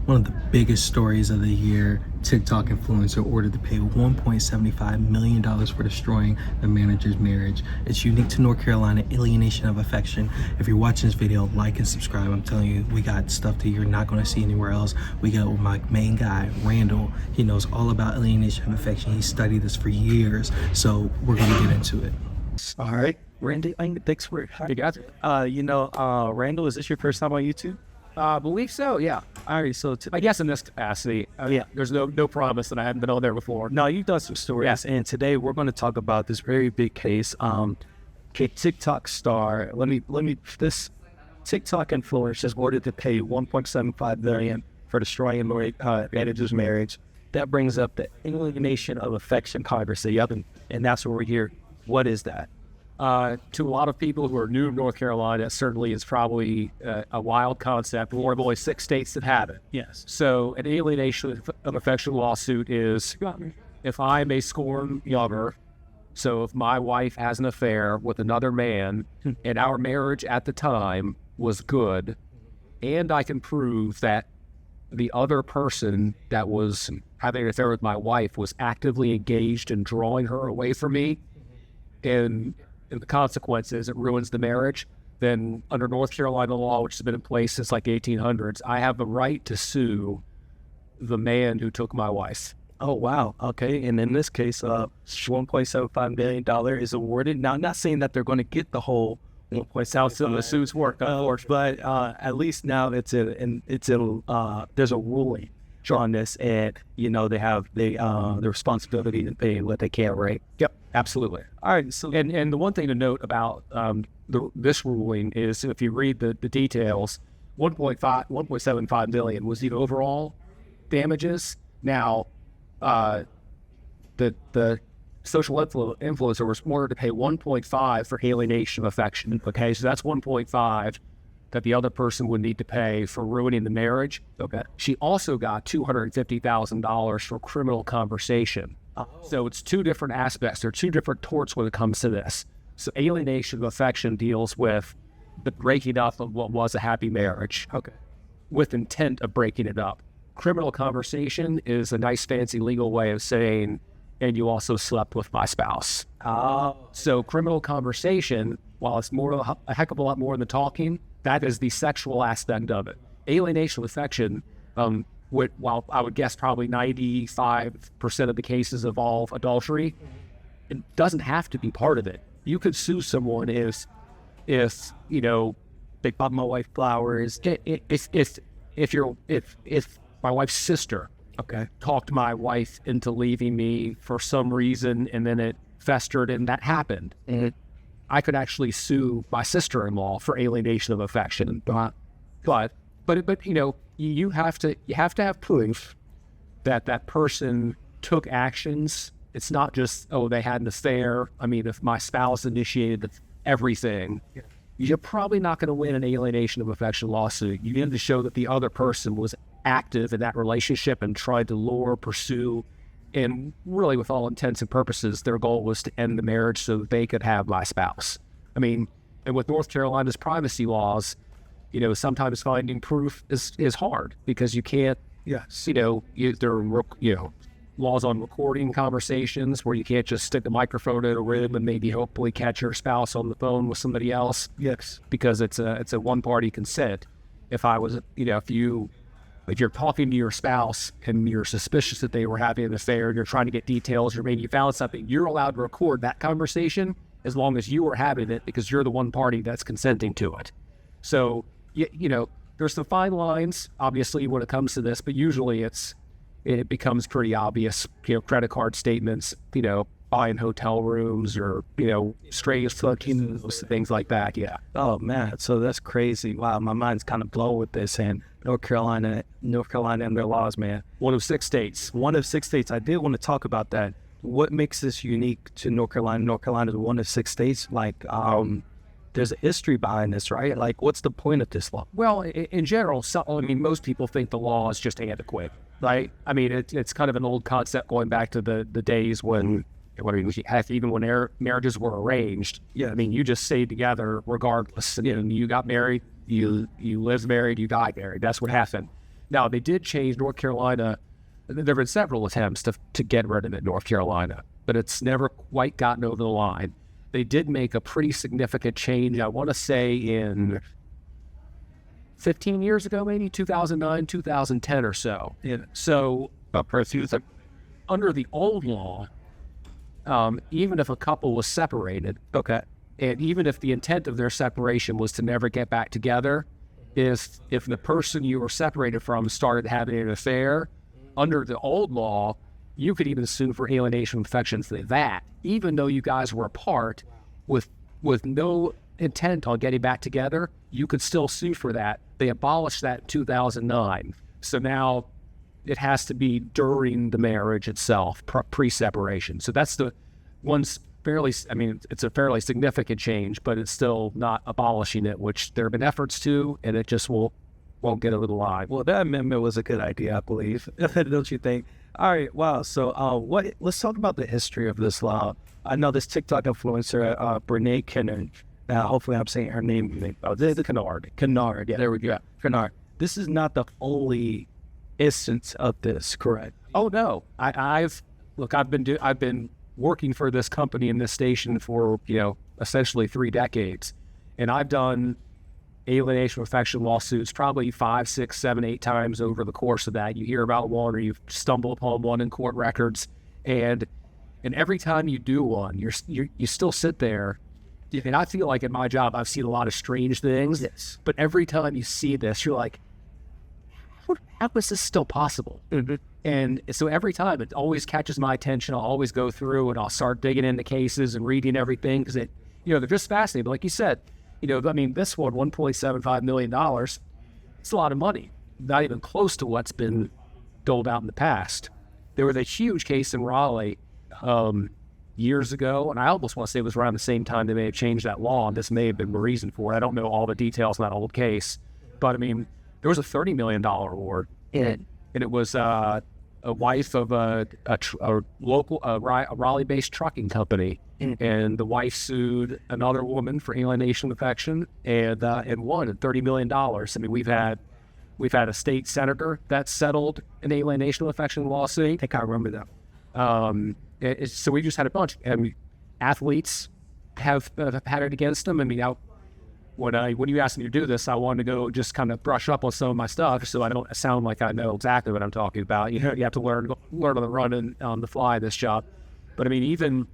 One of the biggest stories of the year, TikTok influencer ordered to pay $1.75 million for destroying the manager's marriage. It's unique to North Carolina, alienation of affection. If you're watching this video, like and subscribe. I'm telling you, we got stuff that you're not going to see anywhere else. We got my main guy, Randall. He knows all about alienation of affection. He studied this for years. So we're going to get into it. All right, Randy, thanks for you got it. Randall, is this your first time on YouTube? I believe so, yeah. All right, so I guess in this capacity, there's no promise that I hadn't been on there before. No, you've done some stories, and today we're going to talk about this very big case. TikTok star, this TikTok influencer is ordered to pay $1.75 million for destroying manager's marriage. That brings up the alienation of affection conversation, and that's what we're here. What is that? To a lot of people who are new to North Carolina, certainly is probably a wild concept. We're one of only 6 states that have it. Yes. So an alienation of affection lawsuit is if I'm a scorned lover, so if my wife has an affair with another man and our marriage at the time was good, and I can prove that the other person that was having an affair with my wife was actively engaged in drawing her away from me, and the consequences, it ruins the marriage, then under North Carolina law, which has been in place since like 1800s, I have the right to sue the man who took my wife. Oh, wow. Okay. And in this case, $1.75 million is awarded. Now, I'm not saying that they're going to get the whole How some of the suits work, of course. But at least now there's a ruling on this, and they have the responsibility to pay what they can, right? Yep, absolutely. All right. So and the one thing to note about this ruling is, if you read the details, 1.75 million was the overall damages. Now, the social influencer was ordered to pay 1.5 for alienation of affection. Okay, so that's 1.5 that the other person would need to pay for ruining the marriage. Okay. She also got $250,000 for criminal conversation. Oh. So it's two different aspects. There are two different torts when it comes to this. So alienation of affection deals with the breaking up of what was a happy marriage. Okay. With intent of breaking it up. Criminal conversation is a nice fancy legal way of saying, and you also slept with my spouse. So criminal conversation, while it's a heck of a lot more than talking, that is the sexual aspect of it. Alienation of affection, while I would guess probably 95% of the cases involve adultery, it doesn't have to be part of it. You could sue someone if they bought my wife flowers. If my wife's sister talked my wife into leaving me for some reason, and then it festered and that happened, I could actually sue my sister-in-law for alienation of affection. But you have to have proof that that person took actions. It's not just, they had an affair. I mean, if my spouse initiated everything, you're probably not going to win an alienation of affection lawsuit. You need to show that the other person was active in that relationship and tried to lure, pursue, and really, with all intents and purposes, their goal was to end the marriage so that they could have my spouse. I mean, and with North Carolina's privacy laws, sometimes finding proof is hard because you can't. Yes. There are laws on recording conversations where you can't just stick a microphone in a room and maybe hopefully catch your spouse on the phone with somebody else. Yes. Because it's a one-party consent. If you're talking to your spouse and you're suspicious that they were having an affair and you're trying to get details, or maybe you found something, you're allowed to record that conversation as long as you are having it because you're the one party that's consenting to it. So, there's some fine lines, obviously, when it comes to this, but usually it becomes pretty obvious, credit card statements, buying hotel rooms or, strange bookings, things like that. Yeah. Oh man. So that's crazy. Wow. My mind's kind of blown with this, and North Carolina and their laws, man. One of 6 states. I did want to talk about that. What makes this unique to North Carolina? North Carolina is one of 6 states. There's a history behind this, right? Like, what's the point of this law? Well, in general, most people think the law is just antiquated, right? I mean, it's kind of an old concept going back to the days when even when marriages were arranged. Yeah. I mean, you just stayed together regardless. You got married, you lived married, you died married. That's what happened. Now, they did change North Carolina. There have been several attempts to get rid of it in North Carolina, but it's never quite gotten over the line. They did make a pretty significant change, I want to say in 15 years ago, maybe 2009, 2010 or so. Yeah. So under the old law, even if a couple was separated, Okay. and even if the intent of their separation was to never get back together, if the person you were separated from started having an affair, under the old law, you could even sue for alienation of affection for that, even though you guys were apart with no intent on getting back together, you could still sue for that. They abolished that in 2009. So now it has to be during the marriage itself, pre-separation. So that's the one's fairly, I mean, it's a fairly significant change, but it's still not abolishing it, which there have been efforts to, and it just won't get a little live. Well, that amendment was a good idea, I believe. Don't you think? All right. Wow. So, let's talk about the history of this law. I know this TikTok influencer, Brene Kennard. Now, hopefully, I'm saying her name. Oh, this is Kennard. Kennard. Yeah, there we go. Kennard. This is not the only instance of this, correct? Oh no, I've been working for this company and this station for essentially 3 decades, and I've done alienation of affection lawsuits probably 5, 6, 7, 8 times over the course of that. You hear about one or you stumble upon one in court records, and every time you do one, you still sit there. And I feel like in my job, I've seen a lot of strange things. Yes. But every time you see this, you're like, how is this still possible? Mm-hmm. And so every time it always catches my attention. I'll always go through and I'll start digging into cases and reading everything because they're just fascinating. But like you said, this one, $1.75 million, it's a lot of money. Not even close to what's been doled out in the past. There was a huge case in Raleigh years ago, and I almost want to say it was around the same time they may have changed that law, and this may have been the reason for it. I don't know all the details in that old case, but I mean, there was a $30 million award in it, and it was a wife of a local Raleigh-based trucking company, and the wife sued another woman for alienation of affection and won $30 million. I mean, we've had a state senator that settled an alienation of affection lawsuit. I think I remember that. So we just had a bunch. Athletes have had it against them. I mean, when you asked me to do this, I wanted to go just kind of brush up on some of my stuff so I don't sound like I know exactly what I'm talking about. You have to learn on the run and on the fly in this job. But I mean, even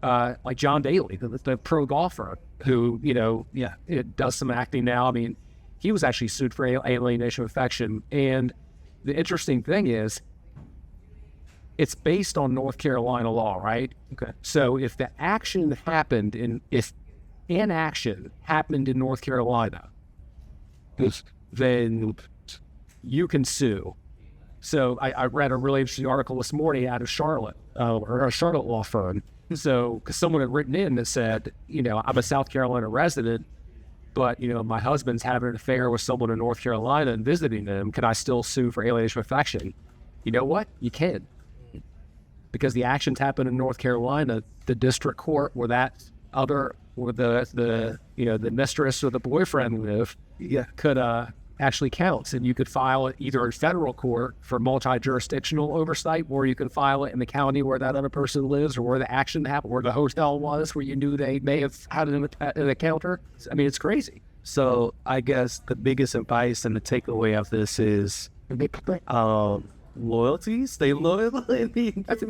like John Daly, the pro golfer who does some acting now. I mean, he was actually sued for alienation of affection. And the interesting thing is, it's based on North Carolina law, right? Okay. So if inaction happened in North Carolina, then you can sue. So I read a really interesting article this morning out of Charlotte, or a Charlotte law firm. So, because someone had written in that said, I'm a South Carolina resident, but, my husband's having an affair with someone in North Carolina and visiting them. Can I still sue for alienation of affection? You know what? You can. Because the actions happen in North Carolina, the district court where the mistress or the boyfriend live, could actually counts, and you could file it either in federal court for multi-jurisdictional oversight, or you can file it in the county where that other person lives, or where the action happened, where the hotel was, where you knew they may have had an encounter. I mean, it's crazy. So I guess the biggest advice and the takeaway of this is loyalty. Stay loyal. I mean, That's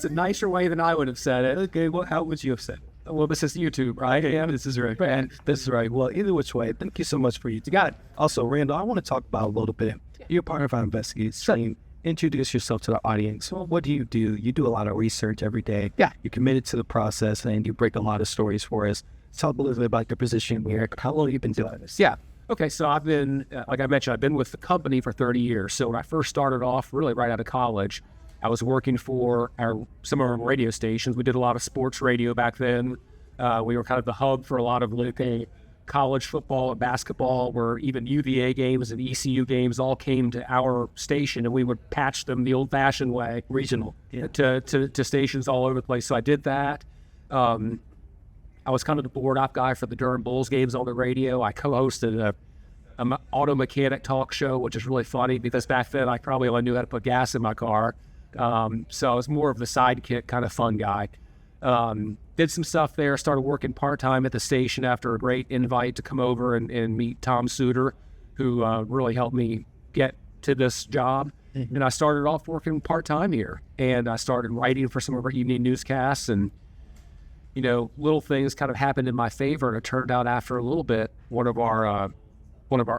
a nicer way than I would have said it. Okay, well, how would you have said it? Well, this is YouTube, right? Yeah, this is right. And this is right. Well, either which way, thank you so much for you. You got it. Also, Randall, I want to talk about a little bit. You're part of our investigation. Introduce yourself to the audience. Well, what do? You do a lot of research every day. Yeah. You're committed to the process, and you break a lot of stories for us. Talk a little bit about your position here. How long have you been doing this? Yeah. Okay, so I've been, like I mentioned, I've been with the company for 30 years. So when I first started off, really right out of college, I was working for some of our radio stations. We did a lot of sports radio back then. We were kind of the hub for a lot of local college football and basketball, where even UVA games and ECU games all came to our station, and we would patch them the old-fashioned way, regional, to stations all over the place. So I did that. I was kind of the board op guy for the Durham Bulls games on the radio. I co-hosted auto mechanic talk show, which is really funny because back then I probably only knew how to put gas in my car. So I was more of the sidekick kind of fun guy. Did some stuff there, started working part-time at the station after a great invite to come over and meet Tom Suter, who really helped me get to this job. And I started off working part-time here, and I started writing for some of our evening newscasts, and little things kind of happened in my favor. And it turned out after a little bit, one of our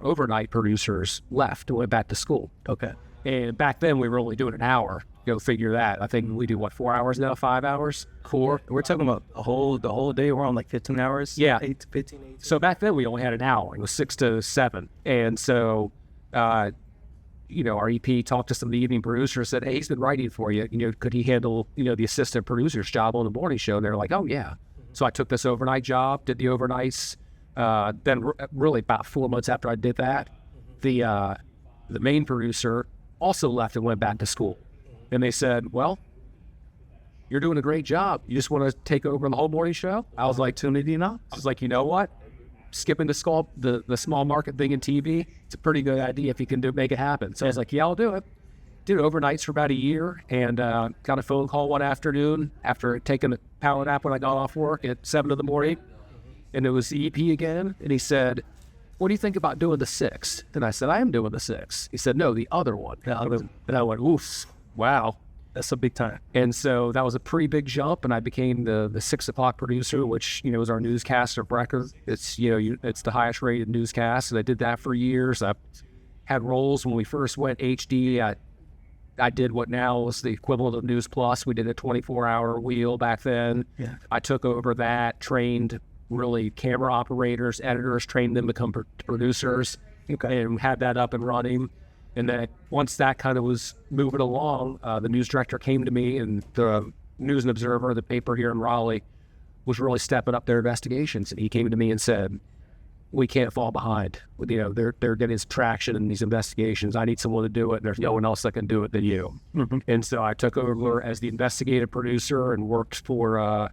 overnight producers left and went back to school. Okay. And back then we were only doing an hour. Go figure that. I think we do 4 hours now, 5 hours core. We're talking about the whole day. We're on like 15 hours. Yeah. 8 to 15, 18. So back then we only had an hour. It was 6 to 7. And so, our EP talked to some of the evening producers, said, hey, he's been writing for you. Could he handle, the assistant producer's job on the morning show? And they're like, oh, yeah. So I took this overnight job, did the overnights. Then really about 4 months after I did that, the main producer also left and went back to school. And they said, well, you're doing a great job. You just want to take over the whole morning show? I was like, tunity enough. I was like, you know what? Skipping the small market thing in TV, it's a pretty good idea if you can make it happen. So I was like, yeah, I'll do it. Did overnights for about a year, and got a phone call one afternoon after taking a power nap when I got off work at 7 in the morning. And it was the EP again. And he said, what do you think about doing the 6th? And I said, I am doing the 6th. He said, no, the other one. And I went, oof, wow. That's a big time. And so that was a pretty big jump, and I became the 6 o'clock producer, which, is our newscast of record. It's, it's the highest rated newscast, and I did that for years. I had roles when we first went HD. I did what now is the equivalent of News Plus. We did a 24-hour wheel back then. Yeah. I took over that, trained really camera operators, editors, trained them to become producers, and had that up and running. And then once that kind of was moving along, the news director came to me, and the News and Observer, the paper here in Raleigh, was really stepping up their investigations. And he came to me and said, we can't fall behind. They're getting some traction in these investigations. I need someone to do it. There's no one else that can do it than you. Mm-hmm. And so I took over as the investigative producer and worked for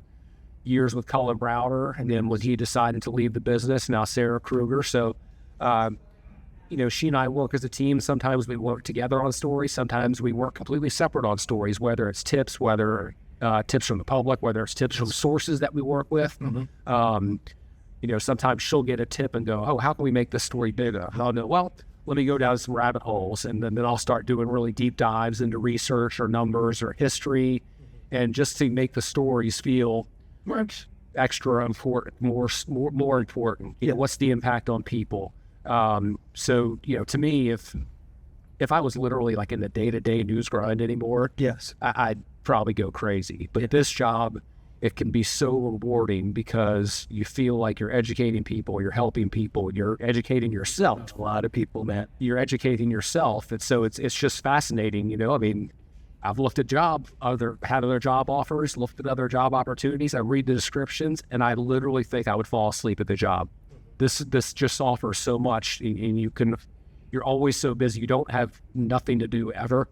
years with Colin Browder. And then when he decided to leave the business, now Sarah Kruger. So, she and I work as a team. Sometimes we work together on stories. Sometimes we work completely separate on stories, whether it's tips, whether tips from the public, whether it's tips from sources that we work with. Mm-hmm. Sometimes she'll get a tip and go, oh, how can we make this story bigger? And I'll go, well, let me go down some rabbit holes. And then I'll start doing really deep dives into research or numbers or history, and just to make the stories feel extra important, more important. What's the impact on people? So, to me, if I was literally like in the day-to-day news grind anymore, yes, I'd probably go crazy. But this job, it can be so rewarding because you feel like you're educating people, you're helping people, you're educating yourself. A lot of people, man. You're educating yourself. And so it's just fascinating, I've looked at had other job offers, looked at other job opportunities. I read the descriptions, and I literally think I would fall asleep at the job. This just offers so much, and you're always so busy. You don't have nothing to do ever,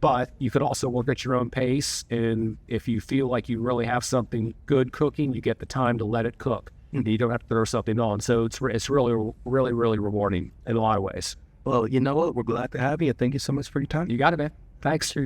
but you could also work at your own pace. And if you feel like you really have something good cooking, you get the time to let it cook. Mm-hmm. You don't have to throw something on. So it's really, really, really rewarding in a lot of ways. Well, you know what? We're glad to have you. Thank you so much for your time. You got it, man. Thanks.